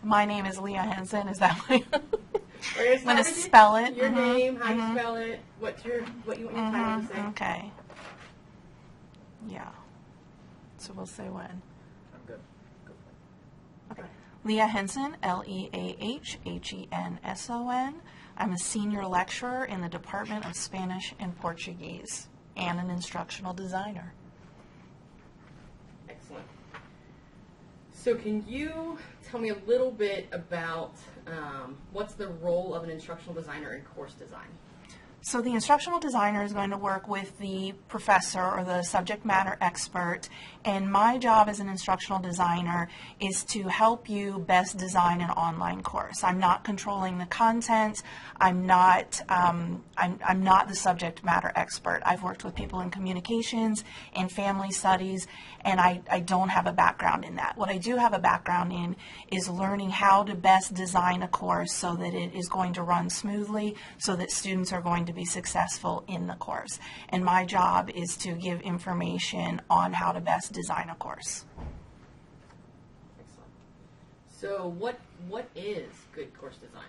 My name is Leah Henson. Is that what I'm going to spell it? Your name, how you spell it, what you want your title to say. Okay. Yeah. So we'll say when. I'm good. Go for it. Okay. Leah Henson, LeahHenson. I'm a senior lecturer in the Department of Spanish and Portuguese and an instructional designer. Excellent. So can you tell me a little bit about what's the role of an instructional designer in course design? So the instructional designer is going to work with the professor or the subject matter expert, and my job as an instructional designer is to help you best design an online course. I'm not controlling the content. I'm not the subject matter expert. I've worked with people in communications and family studies, and I don't have a background in that. What I do have a background in is learning how to best design a course so that it is going to run smoothly, so that students are going to be successful in the course. And my job is to give information on how to best design a course. Excellent. So what is good course design?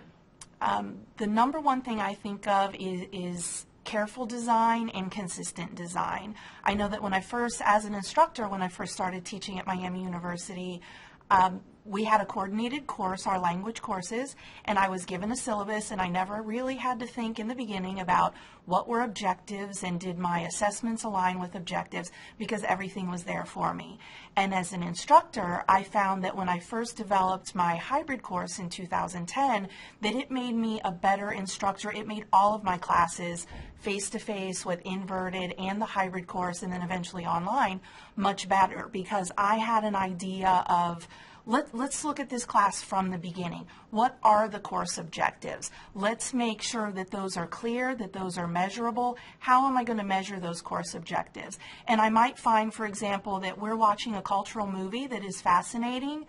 The number one thing I think of is careful design and consistent design. I know that when I first started teaching at Miami University, we had a coordinated course, our language courses, and I was given a syllabus, and I never really had to think in the beginning about what were objectives and did my assessments align with objectives, because everything was there for me. And as an instructor, I found that when I first developed my hybrid course in 2010, that it made me a better instructor. It made all of my classes face-to-face with inverted and the hybrid course, and then eventually online, much better, because I had an idea of let's look at this class from the beginning. What are the course objectives? Let's make sure that those are clear, that those are measurable. How am I going to measure those course objectives? And I might find, for example, that we're watching a cultural movie that is fascinating,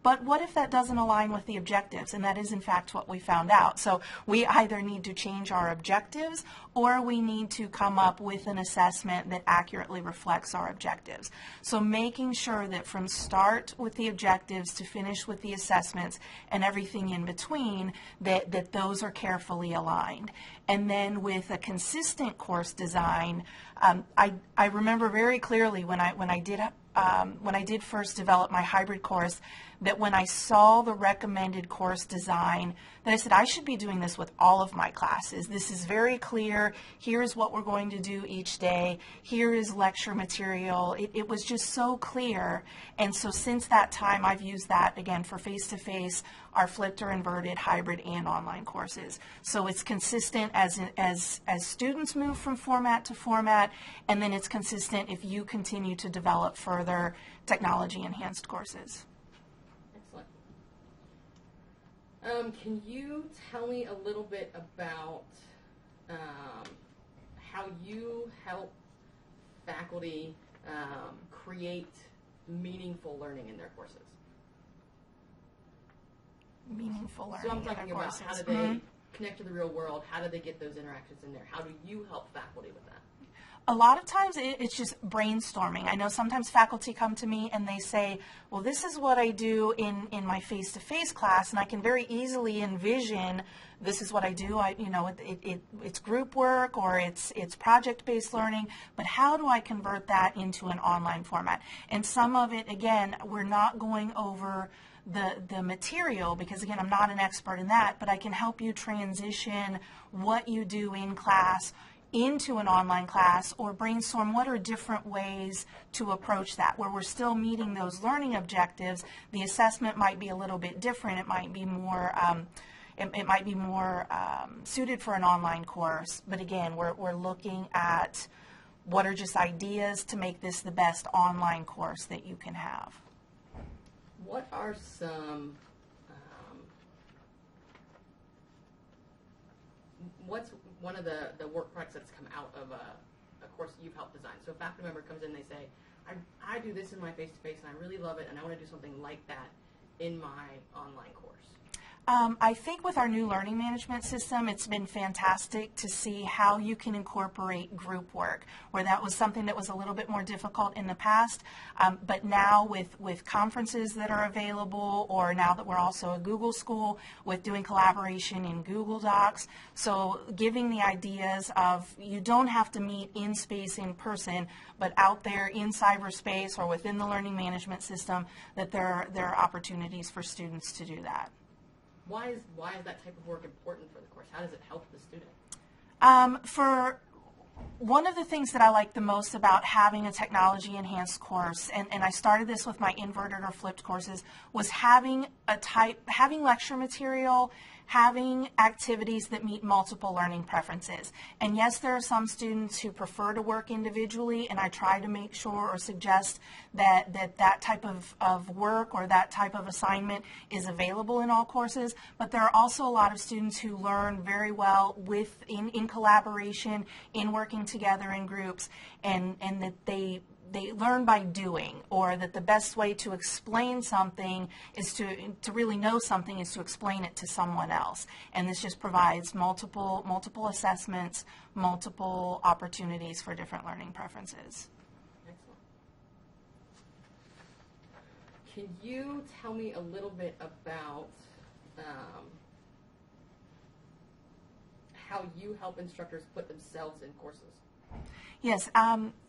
but what if that doesn't align with the objectives? And that is, in fact, what we found out. So we either need to change our objectives, or we need to come up with an assessment that accurately reflects our objectives. So making sure that from start with the objectives to finish with the assessments and everything in between, that those are carefully aligned. And then with a consistent course design, I remember very clearly when I did first develop my hybrid course, that when I saw the recommended course design, that I said, I should be doing this with all of my classes. This is very clear. Here's what we're going to do each day. Here is lecture material. It was just so clear. And so since that time, I've used that, again, for face-to-face, our flipped or inverted, hybrid, and online courses. So it's consistent as students move from format to format, and then it's consistent if you continue to develop further technology-enhanced courses. Excellent. Can you tell me a little bit about how you help faculty create meaningful learning in their courses? Meaningful learning. So I'm talking in their about courses. how do they connect to the real world? How do they get those interactions in there? How do you help faculty with that? A lot of times it's just brainstorming. I know sometimes faculty come to me and they say, well, this is what I do in my face-to-face class, and I can very easily envision this is what I do. It's group work or it's project-based learning, but how do I convert that into an online format? And some of it, again, we're not going over the material, because again, I'm not an expert in that, but I can help you transition what you do in class into an online class, or brainstorm what are different ways to approach that, where we're still meeting those learning objectives. The assessment might be a little bit different. It might be more suited for an online course, but again, we're looking at what are just ideas to make this the best online course that you can have. What are some what's one of the work products that's come out of a course that you've helped design? So a faculty member comes in and they say, I do this in my face-to-face and I really love it, and I want to do something like that in my online course. I think with our new learning management system, it's been fantastic to see how you can incorporate group work, where that was something that was a little bit more difficult in the past. But now with conferences that are available, or now that we're also a Google school, with doing collaboration in Google Docs, so giving the ideas of you don't have to meet in space in person, but out there in cyberspace or within the learning management system, that there are opportunities for students to do that. Why is that type of work important for the course? How does it help the student? For one of the things that I like the most about having a technology enhanced course, and I started this with my inverted or flipped courses, was having lecture material, having activities that meet multiple learning preferences. And yes, there are some students who prefer to work individually, and I try to make sure or suggest that type of work or that type of assignment is available in all courses. But there are also a lot of students who learn very well in collaboration, in working together in groups, and that they learn by doing, or that the best way to explain something is to really know something is to explain it to someone else. And this just provides multiple assessments, multiple opportunities for different learning preferences. Excellent. Can you tell me a little bit about how you help instructors put themselves in courses? Yes,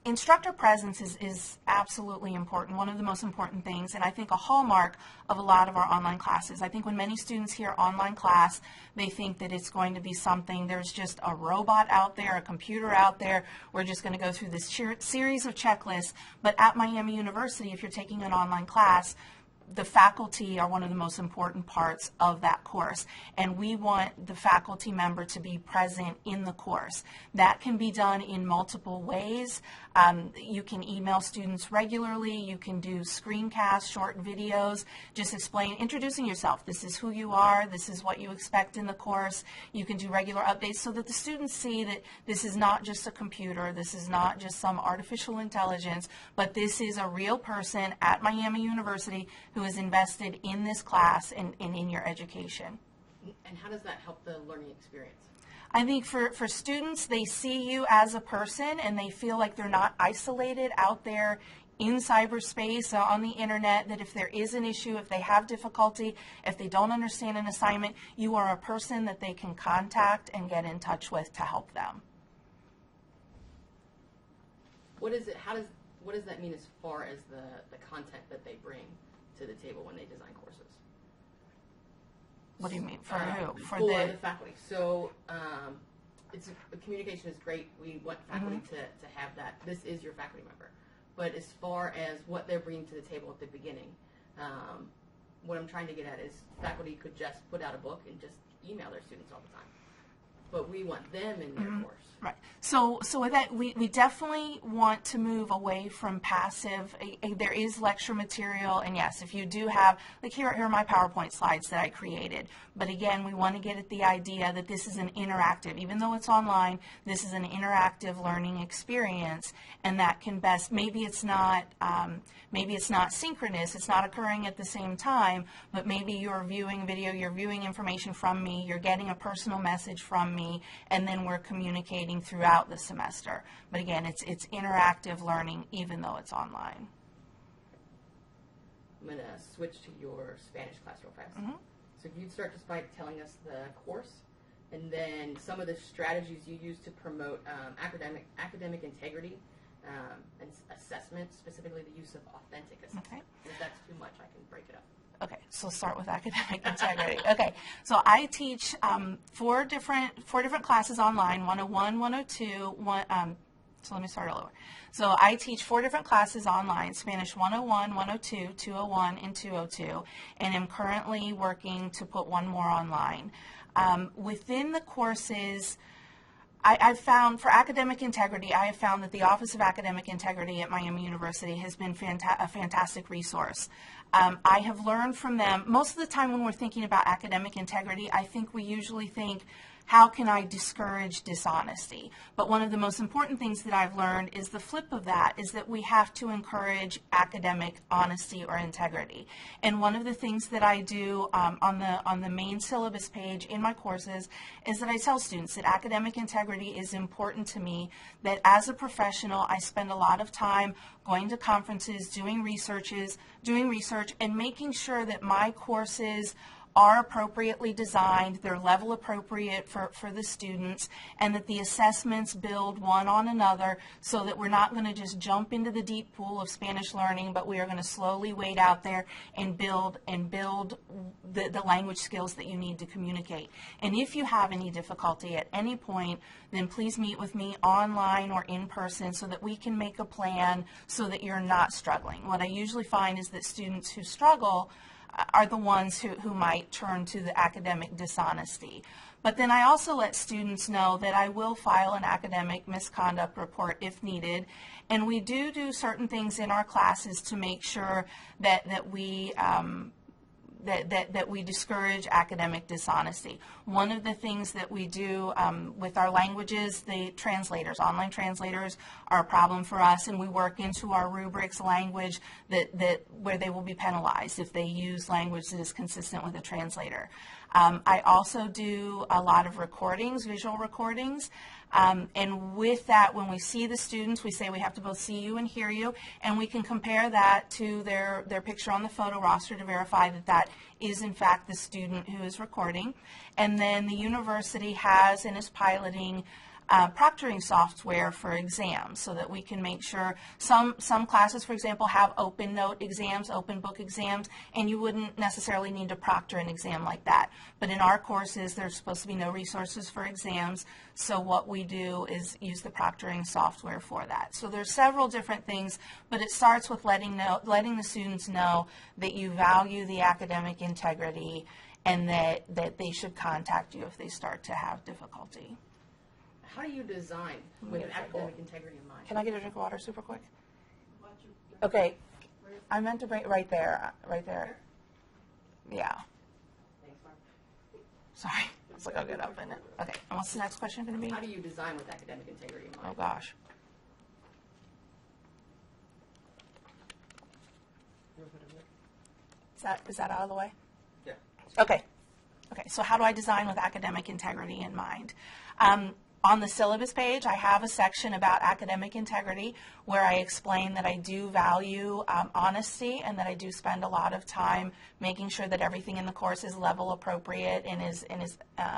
instructor presence is absolutely important, one of the most important things, and I think a hallmark of a lot of our online classes. I think when many students hear online class, they think that it's going to be something, there's just a robot out there, a computer out there, we're just going to go through this series of checklists. But at Miami University, if you're taking an online class, the faculty are one of the most important parts of that course, and we want the faculty member to be present in the course. That can be done in multiple ways. You can email students regularly, you can do screencasts, short videos, just introducing yourself. This is who you are, this is what you expect in the course. You can do regular updates so that the students see that this is not just a computer, this is not just some artificial intelligence, but this is a real person at Miami University who is invested in this class and in your education. And how does that help the learning experience? I think for students, they see you as a person and they feel like they're not isolated out there in cyberspace, on the internet, that if there is an issue, if they have difficulty, if they don't understand an assignment, you are a person that they can contact and get in touch with to help them. What does that mean as far as the content that they bring to the table when they design courses? What do you mean? For who? For the faculty. So communication is great. We want faculty to have that. This is your faculty member. But as far as what they're bringing to the table at the beginning, what I'm trying to get at is faculty could just put out a book and just email their students all the time. But we want them in their course. Right. So with that, we definitely want to move away from passive. There is lecture material, and yes, if you do have, like here are my PowerPoint slides that I created. But again, we want to get at the idea that this is an interactive, even though it's online, this is an interactive learning experience, and that can best, maybe it's not synchronous, it's not occurring at the same time, but maybe you're viewing video, you're viewing information from me, you're getting a personal message from me, and then we're communicating throughout the semester. But again, it's interactive learning even though it's online. I'm going to switch to your Spanish class real fast. So you'd start just by telling us the course and then some of the strategies you use to promote academic integrity and assessment, specifically the use of authentic assessment. Okay. If that's too much, I can break it up. Okay, so start with academic integrity. Okay, so I teach four different classes online, 101, 102, so let me start all over. So I teach 4 different classes online, Spanish 101, 102, 201, and 202, and am currently working to put one more online. Within the courses, I've found, for academic integrity, I have found that the Office of Academic Integrity at Miami University has been a fantastic resource. I have learned from them, most of the time when we're thinking about academic integrity, I think we usually think, how can I discourage dishonesty? But one of the most important things that I've learned is the flip of that, is that we have to encourage academic honesty or integrity. And one of the things that I do on the main syllabus page in my courses is that I tell students that academic integrity is important to me, that as a professional I spend a lot of time going to conferences, doing research, and making sure that my courses are appropriately designed, they're level appropriate for the students, and that the assessments build one on another so that we're not going to just jump into the deep pool of Spanish learning, but we are going to slowly wade out there and build the language skills that you need to communicate. And if you have any difficulty at any point, then please meet with me online or in person so that we can make a plan so that you're not struggling. What I usually find is that students who struggle are the ones who might turn to the academic dishonesty. But then I also let students know that I will file an academic misconduct report if needed, and we do certain things in our classes to make sure that we discourage academic dishonesty. One of the things that we do with our languages, the translators, online translators are a problem for us, and we work into our rubrics language that where they will be penalized if they use language that is consistent with a translator. I also do a lot of recordings, visual recordings. And with that, when we see the students, we say we have to both see you and hear you, and we can compare that to their picture on the photo roster to verify that that is in fact the student who is recording. And then the university has and is piloting proctoring software for exams so that we can make sure some classes, for example, have open note exams, open book exams, and you wouldn't necessarily need to proctor an exam like that. But in our courses, there's supposed to be no resources for exams, so what we do is use the proctoring software for that. So there's several different things, but it starts with letting the students know that you value the academic integrity and that they should contact you if they start to have difficulty. How do you design with academic integrity in mind? Can I get a drink of water super quick? Okay. I meant to bring it right there. Right there. Yeah. Thanks, Mark. Sorry. It's like I'll get up in it. Okay. And what's the next question going to be? How do you design with academic integrity in Oh, mind? gosh. Is that out of the way? Yeah. Okay. Okay, so how do I design with academic integrity in mind? On the syllabus page, I have a section about academic integrity where I explain that I do value honesty and that I do spend a lot of time making sure that everything in the course is level appropriate and is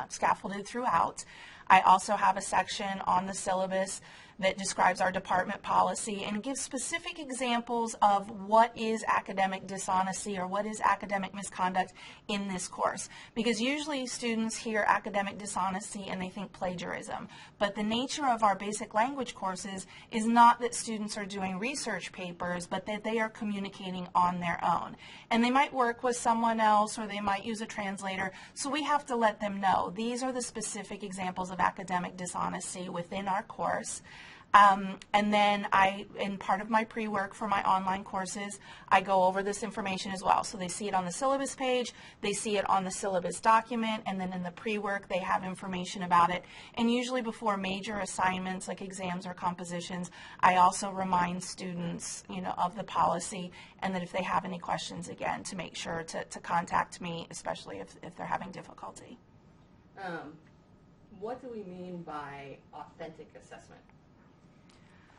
scaffolded throughout. I also have a section on the syllabus that describes our department policy and gives specific examples of what is academic dishonesty or what is academic misconduct in this course. Because usually students hear academic dishonesty and they think plagiarism. But the nature of our basic language courses is not that students are doing research papers, but that they are communicating on their own. And they might work with someone else or they might use a translator. So we have to let them know these are the specific examples of academic dishonesty within our course. And then in part of my pre-work for my online courses, I go over this information as well. So they see it on the syllabus page, they see it on the syllabus document, and then in the pre-work they have information about it. And usually before major assignments like exams or compositions, I also remind students, of the policy, and that if they have any questions, again, to make sure to contact me, especially if they're having difficulty. What do we mean by authentic assessment?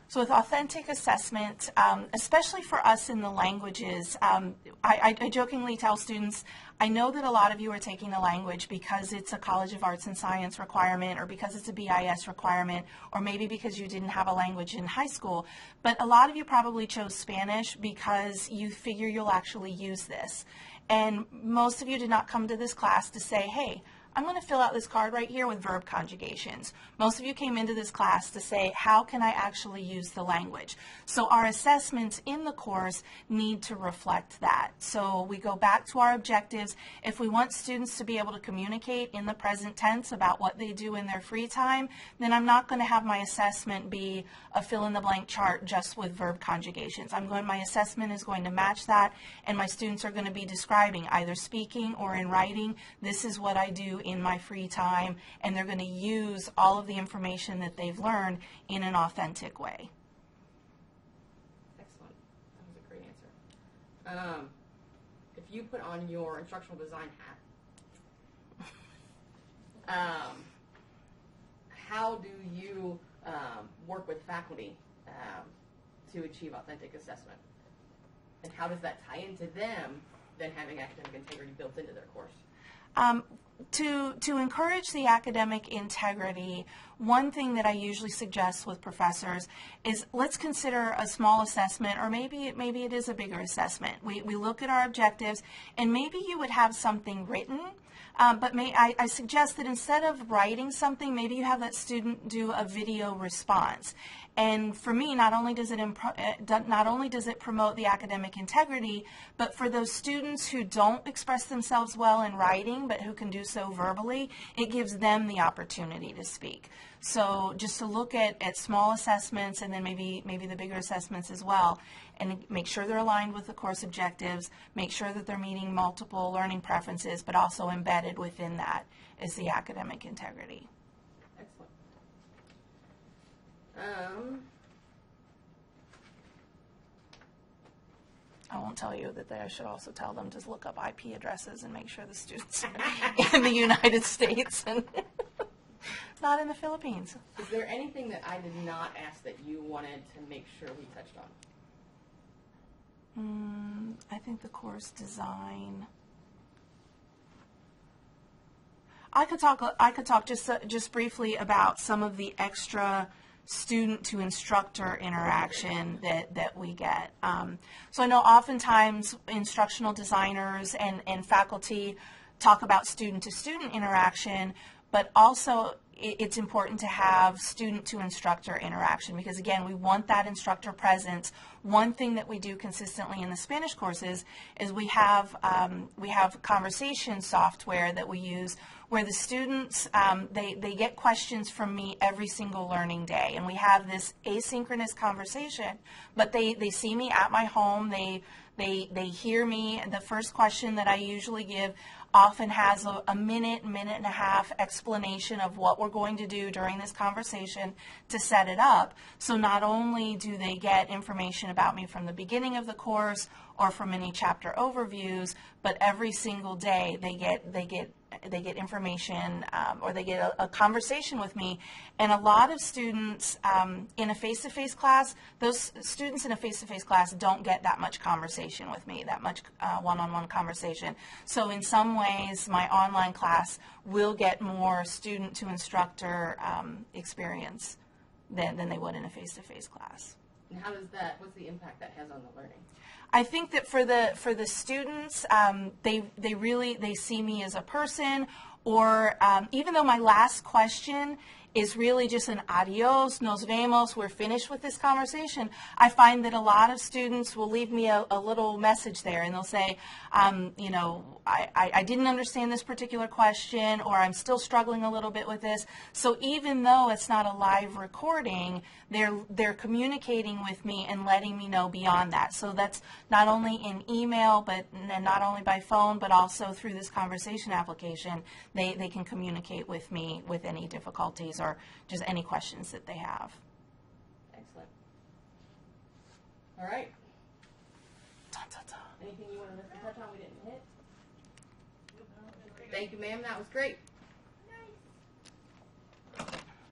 So with authentic assessment, especially for us in the languages, I jokingly tell students, I know that a lot of you are taking the language because it's a College of Arts and Science requirement or because it's a BIS requirement or maybe because you didn't have a language in high school, but a lot of you probably chose Spanish because you figure you'll actually use this. And most of you did not come to this class to say, hey, I'm going to fill out this card right here with verb conjugations. Most of you came into this class to say, how can I actually use the language? So our assessments in the course need to reflect that. So we go back to our objectives. If we want students to be able to communicate in the present tense about what they do in their free time, then I'm not going to have my assessment be a fill-in-the-blank chart just with verb conjugations. My assessment is going to match that, and my students are going to be describing, either speaking or in writing, this is what I do in my free time, and they're going to use all of the information that they've learned in an authentic way. Excellent. That was a great answer. If you put on your instructional design hat, how do you work with faculty to achieve authentic assessment? And how does that tie into them then having academic integrity built into their course? To encourage the academic integrity, one thing that I usually suggest with professors is let's consider a small assessment, or maybe it is a bigger assessment. We look at our objectives, and maybe you would have something written, but I suggest that instead of writing something, maybe you have that student do a video response. And for me, not only does it promote the academic integrity, but for those students who don't express themselves well in writing, but who can do so verbally, it gives them the opportunity to speak. So just to look at small assessments, and then maybe the bigger assessments as well, and make sure they're aligned with the course objectives, make sure that they're meeting multiple learning preferences, but also embedded within that is the academic integrity. Excellent. I won't tell you that I should also tell them to look up IP addresses and make sure the students are in the United States and not in the Philippines. Is there anything that I did not ask that you wanted to make sure we touched on? I think the course design. I could talk just briefly about some of the extra student to instructor interaction that we get. So I know oftentimes instructional designers and faculty talk about student to student interaction, but also it's important to have student to instructor interaction, because again, we want that instructor presence. One thing that we do consistently in the Spanish courses is we have conversation software that we use where the students, they get questions from me every single learning day, and we have this asynchronous conversation, but they see me at my home, they hear me. The first question that I usually give often has a minute and a half explanation of what we're going to do during this conversation to set it up. So not only do they get information about me from the beginning of the course or from any chapter overviews, but every single day they get information, or they get a conversation with me. And a lot of students in a face-to-face class, those students in a face-to-face class don't get that much conversation with me, that much one-on-one conversation. So in some ways, my online class will get more student to instructor experience than they would in a face-to-face class. And what's the impact that has on the learning? I think that for the students, they see me as a person, or even though my last question is really just an adios, nos vemos, we're finished with this conversation, I find that a lot of students will leave me a little message there, and they'll say, I didn't understand this particular question, or I'm still struggling a little bit with this. So even though it's not a live recording, they're communicating with me and letting me know beyond that. So that's not only in email, and not only by phone, but also through this conversation application, they can communicate with me with any difficulties or just any questions that they have. Excellent. All right. Dun, dun, dun. Anything you wanted us to touch on we didn't hit? Thank you, ma'am. That was great.